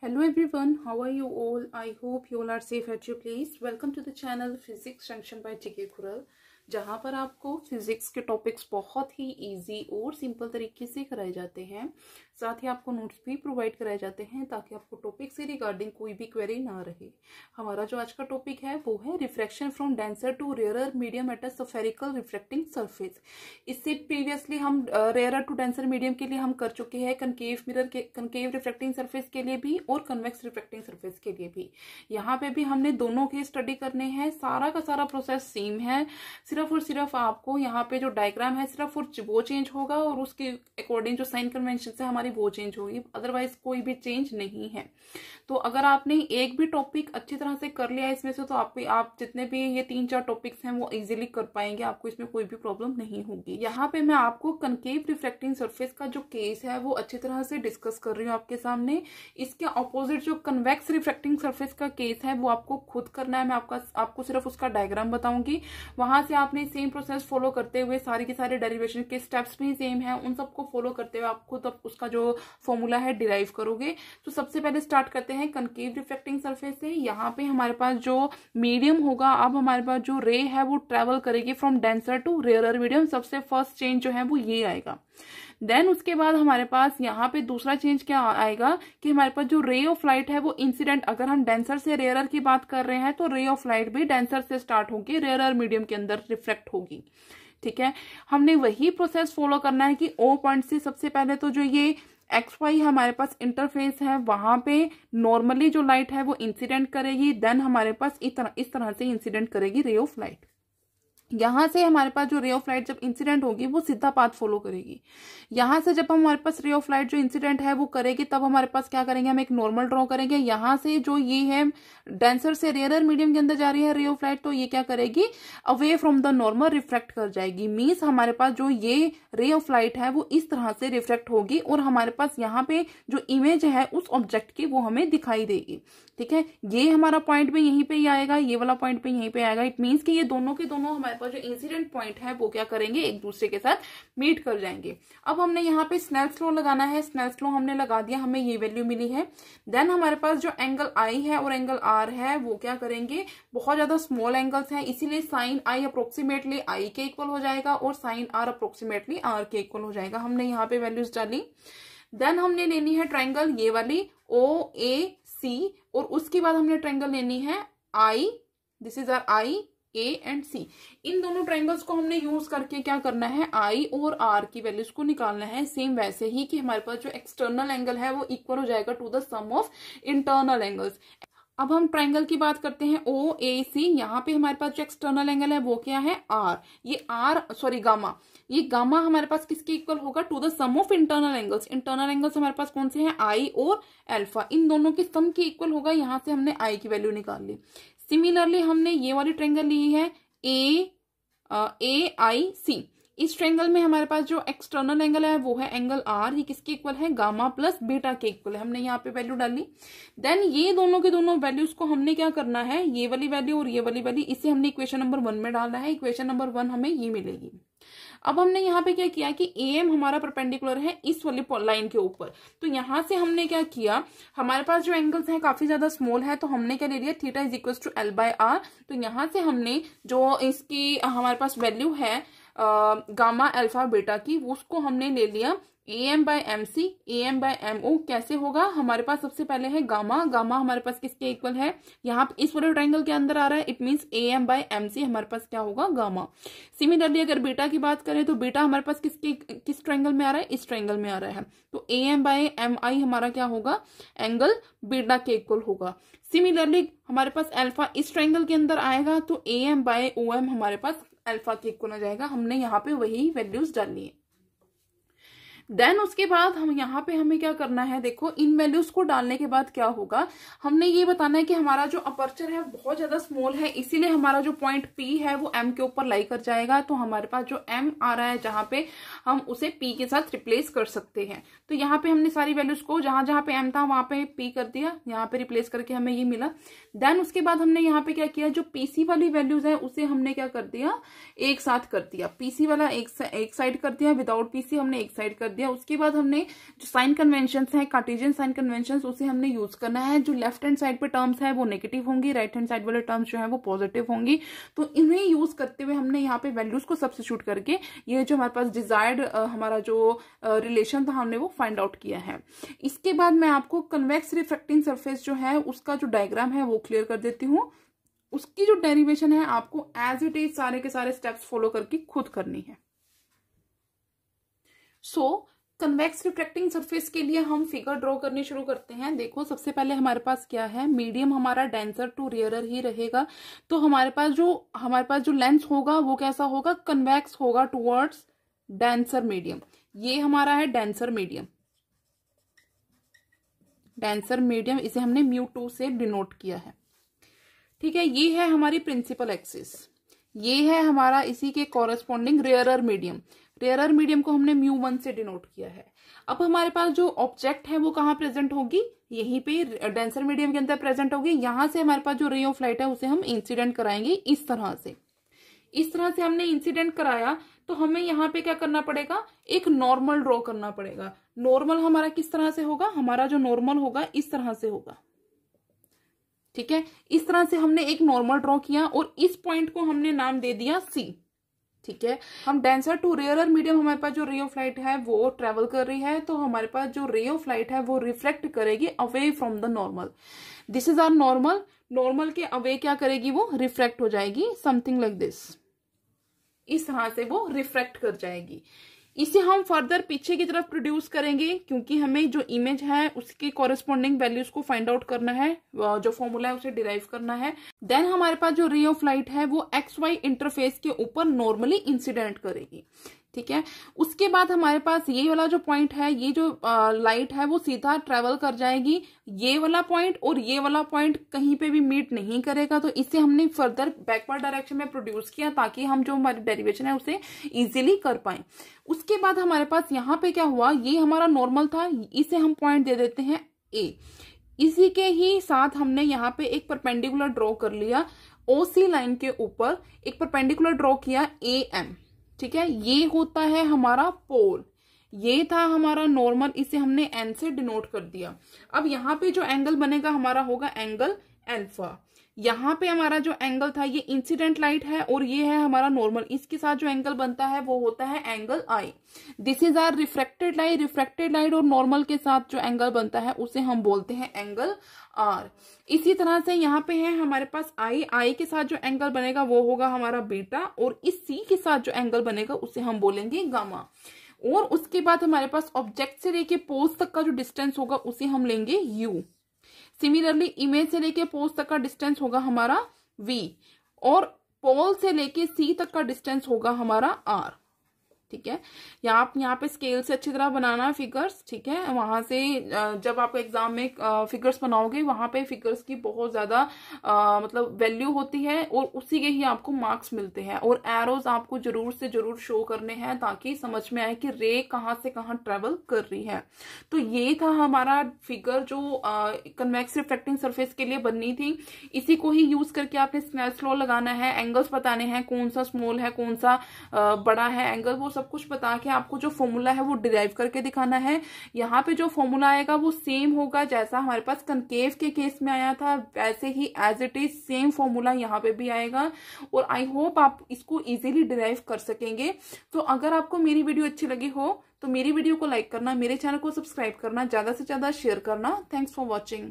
Hello everyone, how are you all? I hope you all are safe at your place. Welcome to the channel Physics Junction by TK Khural, जहाँ पर आपको physics के topics बहुत ही easy और simple तरीके से कराए जाते हैं। साथ ही आपको नोट्स भी प्रोवाइड कराए जाते हैं ताकि आपको टॉपिक से रिगार्डिंग कोई भी क्वेरी ना रहे। हमारा जो आज का टॉपिक है वो है refraction from denser to rarer medium at a spherical reflecting surface. इससे प्रीवियसली हम रेयरर टू डेंसर मीडियम के लिए हम कर चुके हैं कनकेव रिफ्लेक्टिंग सरफेस के लिए भी और कन्वेक्स रिफ्लेक्टिंग सरफेस के लिए भी। यहाँ पे भी हमने दोनों के स्टडी करने हैं। सारा का सारा प्रोसेस सेम है, सिर्फ और सिर्फ आपको यहाँ पे जो डायग्राम है सिर्फ और वो चेंज होगा और उसके अकॉर्डिंग जो साइन कन्वेंशन है हमारी वो चेंज होगी, अदरवाइज कोई भी चेंज नहीं है। तो अगर आपने एक भी टॉपिक अच्छी तरह से कर लिया इसमें से तो आप जितने भी ये 3-4 टॉपिक्स हैं वो इजीली कर पाएंगे, आपको इसमें कोई भी प्रॉब्लम नहीं होगी। यहाँ पे मैं आपको कनकेव रिफ्लेक्टिंग सरफेस का जो केस है वो अच्छी तरह से डिस्कस कर रही हूँ आपके सामने। इसके ऑपोजिट जो कन्वेक्स रिफ्लेक्टिंग सरफेस का केस है वो आपको खुद करना है। मैं आपको सिर्फ उसका डायग्राम बताऊंगी, वहां से आपने सेम प्रोसेस फॉलो करते हुए सारे के सारे डेरिवेशन के स्टेप्स भी सेम है, उन सबको फॉलो करते हुए आप खुद उसका जो फॉर्मूला है डिराइव करोगे। तो सबसे पहले स्टार्ट करते हैं कनकेव रिफ्लेक्टिंग सरफेस से। यहाँ पे हमारे पास जो मीडियम होगा, अब हमारे पास जो रे है वो ट्रेवल करेगी from denser to rarer medium. सबसे फर्स्ट चेंज जो है वो ये आएगा। देन उसके बाद हमारे पास यहाँ पे दूसरा चेंज क्या आएगा कि हमारे पास जो रे ऑफ लाइट है वो इंसिडेंट, अगर हम डेंसर से रेयरर की बात कर रहे हैं तो रे ऑफ लाइट भी डेंसर से स्टार्ट होगी, रेयरर मीडियम के अंदर रिफ्लेक्ट होगी। ठीक है, हमने वही प्रोसेस फॉलो करना है कि ओ पॉइंट से सबसे पहले तो जो ये XY हमारे पास इंटरफेस है वहां पे नॉर्मली जो लाइट है वो इंसिडेंट करेगी। देन हमारे पास इस तरह से इंसिडेंट करेगी रे ऑफ लाइट। यहां से हमारे पास जो रे ऑफ लाइट जब इंसिडेंट होगी वो सीधा पाथ फॉलो करेगी। यहां से जब हमारे पास रे ऑफ लाइट जो इंसिडेंट है वो करेगी तब हमारे पास क्या करेंगे, हम एक नॉर्मल ड्रॉ करेंगे। यहां से जो ये है डेंसर से रेयरर मीडियम के अंदर जा रही है रे ऑफ लाइट, तो ये क्या करेगी, away from the normal reflect कर जाएगी। मीन्स हमारे पास जो ये रे ऑफ लाइट है वो इस तरह से रिफ्लेक्ट होगी और हमारे पास यहाँ पे जो इमेज है उस ऑब्जेक्ट की वो हमें दिखाई देगी। ठीक है, ये हमारा पॉइंट भी यहीं पे ही आएगा, ये वाला पॉइंट भी यहीं पे आएगा। इट मीन्स कि ये दोनों के दोनों हमारे पास जो इंसिडेंट पॉइंट है वो क्या करेंगे, एक दूसरे के साथ मीट कर जाएंगे। अब हमने यहाँ पे स्नेल्स लॉ लगाना है। स्नेल्स लॉ हमने लगा दिया, हमें ये वैल्यू मिली है। देन हमारे पास जो एंगल आई है और एंगल आर है वो क्या करेंगे, बहुत ज्यादा स्मॉल एंगल्स हैं, इसीलिए साइन आई अप्रोक्सीमेटली आई के इक्वल हो जाएगा और साइन आर अप्रोक्सीमेटली आर के इक्वल हो जाएगा। हमने यहाँ पे वैल्यूज डाली। देन हमने लेनी है ट्रायंगल ये वाली OAC और उसके बाद हमने ट्रायंगल लेनी है I, this is our IAC। इन दोनों ट्रायंगल्स को हमने यूज करके क्या करना है, I और R की वैल्यूज को निकालना है। सेम वैसे ही कि हमारे पास जो एक्सटर्नल एंगल है वो इक्वल हो जाएगा to the sum of internal angles. अब हम ट्रायंगल की बात करते हैं OAC। यहाँ पे हमारे पास जो एक्सटर्नल एंगल है वो क्या है, R। ये गामा, ये गामा हमारे पास किसके इक्वल होगा, to the sum of internal angles. Internal angles हमारे पास कौन से हैं, I और अल्फा, इन दोनों के सम के इक्वल होगा। यहाँ से हमने I की वैल्यू निकाल ली। सिमिलरली हमने ये वाली ट्रायंगल ली है AIC। इस ट्रायंगल में हमारे पास जो एक्सटर्नल एंगल है वो है एंगल R, ये किसके इक्वल है, गामा प्लस बीटा के इक्वल है। हमने यहाँ पे वैल्यू डाली। देन ये दोनों के दोनों वैल्यूज को हमने क्या करना है, ये वाली वैल्यू और ये वाली वैल्यू, इसे हमने इक्वेशन नंबर 1 में डालना है। इक्वेशन नंबर 1 हमें ये मिलेगी। अब हमने यहाँ पे क्या किया कि AM हमारा परपेंडिकुलर है इस वाली लाइन के ऊपर, तो यहाँ से हमने क्या किया, हमारे पास जो एंगल्स हैं काफी ज्यादा स्मॉल है तो हमने क्या ले लिया, theta is equal to L/R। तो यहाँ से हमने जो इसकी हमारे पास वैल्यू है गामा अल्फा बीटा की, उसको हमने ले लिया AM/MC। AM/MO कैसे होगा, हमारे पास सबसे पहले है गामा। गामा हमारे पास किसके इक्वल है, यहाँ इस वाले ट्रायंगल के अंदर आ रहा है, इट मीन्स AM/MC हमारे पास क्या होगा, गामा। सिमिलरली अगर बीटा की बात करें तो बीटा हमारे पास किस ट्रायंगल में आ रहा है, इस ट्रायंगल में आ रहा है, तो AM/MI हमारा क्या होगा, एंगल बीटा के इक्वल होगा। सिमिलरली हमारे पास अल्फा इस ट्रायंगल के अंदर आएगा तो AM/OM हमारे पास अल्फा के इक्वल हो जाएगा। हमने यहाँ पे वही वैल्यूज डालनी है। देन उसके बाद हम यहाँ पे हमें क्या करना है, देखो इन वैल्यूज को डालने के बाद क्या होगा, हमने ये बताना है कि हमारा जो अपर्चर है बहुत ज्यादा स्मॉल है, इसीलिए हमारा जो पॉइंट P है वो M के ऊपर लाई कर जाएगा। तो हमारे पास जो M आ रहा है जहां पे हम उसे P के साथ रिप्लेस कर सकते हैं। तो यहाँ पे हमने सारी वैल्यूज को जहां जहां पे M था वहां पे P कर दिया, यहाँ पे रिप्लेस करके हमें ये मिला। देन उसके बाद हमने यहाँ पे क्या किया, जो PC वाली वैल्यूज है उसे हमने क्या कर दिया, एक साथ कर दिया। PC वाला एक साइड कर दिया, विदाउट PC हमने एक साइड कर दिया। उसके बाद हमने जो साइन कन्वेंशन है, कार्टेशियन साइन कन्वेंशन, उसे हमने यूज करना है। जो लेफ्ट हैंड साइड पे टर्म्स है वो नेगेटिव होंगी, राइट हैंड साइड वाले टर्म्स जो है वो पॉजिटिव होंगी। तो इन्हें यूज करते हुए हमने यहाँ पे वैल्यूज को सब्स्टिट्यूट करके ये जो हमारे पास डिजायर्ड हमारा जो रिलेशन था हमने वो फाइंड आउट किया है। इसके बाद मैं आपको कन्वेक्स रिफ्रैक्टिंग सरफेस जो है उसका जो डायग्राम है वो क्लियर कर देती हूँ। उसकी जो डेरिवेशन है आपको एज इट इज सारे के सारे स्टेप्स फॉलो करके खुद करनी है। सो कन्वेक्स रिफ्रैक्टिंग सरफेस के लिए हम फिगर ड्रॉ करनी शुरू करते हैं। देखो सबसे पहले हमारे पास क्या है, मीडियम हमारा डेंसर टू रेयरर ही रहेगा। तो हमारे पास जो लेंस होगा वो कैसा होगा, कन्वेक्स होगा टुवर्ड्स डेंसर मीडियम। ये हमारा है डेंसर मीडियम, डेंसर मीडियम, इसे हमने μ2 से डिनोट किया है। ठीक है, ये है हमारी प्रिंसिपल एक्सिस, ये है हमारा इसी के corresponding rarer medium. Rarer medium को हमने μ1 से डिनोट किया है। अब हमारे पास जो ऑब्जेक्ट है वो कहाँ प्रेजेंट होगी, यहीं पे डेंसर मीडियम के अंदर प्रेजेंट होगी। यहां से हमारे पास जो रे ऑफ लाइट है उसे हम इंसिडेंट कराएंगे इस तरह से। इस तरह से हमने इंसिडेंट कराया तो हमें यहाँ पे क्या करना पड़ेगा, एक नॉर्मल ड्रॉ करना पड़ेगा। नॉर्मल हमारा किस तरह से होगा, हमारा जो नॉर्मल होगा इस तरह से होगा। ठीक है, इस तरह से हमने एक नॉर्मल ड्रॉ किया और इस पॉइंट को हमने नाम दे दिया C। ठीक है, हम डेंसर टू रेयरर मीडियम, हमारे पास जो रे ऑफ लाइट है वो ट्रेवल कर रही है, तो हमारे पास जो रे ऑफ लाइट है वो रिफ्लेक्ट करेगी away from the normal. This is our normal. Normal के अवे क्या करेगी, वो रिफ्लेक्ट हो जाएगी, समथिंग लाइक दिस। इस तरह से वो रिफ्लेक्ट कर जाएगी। इसे हम फर्दर पीछे की तरफ प्रोड्यूस करेंगे क्योंकि हमें जो इमेज है उसके कॉरेस्पॉन्डिंग वैल्यूज को फाइंड आउट करना है, जो फॉर्मूला है उसे डिराइव करना है। देन हमारे पास जो रे ऑफ लाइट है वो XY इंटरफेस के ऊपर नॉर्मली इंसिडेंट करेगी। ठीक है, उसके बाद हमारे पास ये वाला जो पॉइंट है, ये जो लाइट है वो सीधा ट्रेवल कर जाएगी। ये वाला पॉइंट और ये वाला पॉइंट कहीं पे भी मीट नहीं करेगा, तो इसे हमने फर्दर बैकवर्ड डायरेक्शन में प्रोड्यूस किया ताकि हम जो हमारी डेरिवेशन है उसे इजीली कर पाए। उसके बाद हमारे पास यहाँ पे क्या हुआ, ये हमारा नॉर्मल था, इसे हम पॉइंट दे देते हैं A। इसी के ही साथ हमने यहाँ पे एक परपेंडिकुलर ड्रॉ कर लिया, OC लाइन के ऊपर एक परपेंडिकुलर ड्रॉ किया AM। ठीक है, ये होता है हमारा पोल, ये था हमारा नॉर्मल, इसे हमने N से डिनोट कर दिया। अब यहाँ पे जो एंगल बनेगा हमारा होगा एंगल अल्फा। यहाँ पे हमारा जो एंगल था ये इंसिडेंट लाइट है और ये है हमारा नॉर्मल, इसके साथ जो एंगल बनता है वो होता है angle I. This is our refracted light. Refracted light और नॉर्मल के साथ जो एंगल बनता है उसे हम बोलते हैं एंगल आर। इसी तरह से यहाँ पे है हमारे पास आई के साथ जो एंगल बनेगा वो होगा हमारा बीटा, और इस सी के साथ जो एंगल बनेगा उसे हम बोलेंगे गामा। और उसके बाद हमारे पास ऑब्जेक्ट से लेके पोज तक का जो डिस्टेंस होगा उसे हम लेंगे यू। सिमिलरली इमेज से लेके पोज तक का डिस्टेंस होगा हमारा v, और पोल से लेके सी तक का डिस्टेंस होगा हमारा r। ठीक है, यहाँ पे स्केल से अच्छी तरह बनाना फिगर्स। ठीक है, वहां से जब आप एग्जाम में फिगर्स बनाओगे वहां पे फिगर्स की बहुत ज्यादा मतलब वैल्यू होती है और उसी के ही आपको मार्क्स मिलते हैं। और एरोज आपको जरूर से जरूर शो करने हैं ताकि समझ में आए कि रे कहाँ से कहाँ ट्रेवल कर रही है। तो ये था हमारा फिगर जो कन्वेक्स रिफ्लेक्टिंग सरफेस के लिए बननी थी। इसी को ही यूज करके आपने स्नेल्स लॉ लगाना है, एंगल्स बताने हैं, कौन सा स्मॉल है कौन सा बड़ा है एंगल, वो सब कुछ बता के आपको जो फॉर्मूला है वो डिराइव करके दिखाना है। यहाँ पे जो फॉर्मूला आएगा वो सेम होगा जैसा हमारे पास कनकेव के केस में आया था, वैसे ही as it is same formula यहाँ पे भी आएगा। और आई होप आप इसको इजीली डिराइव कर सकेंगे। तो अगर आपको मेरी वीडियो अच्छी लगी हो तो मेरी वीडियो को लाइक करना, मेरे चैनल को सब्सक्राइब करना, ज्यादा से ज्यादा शेयर करना। Thanks for watching.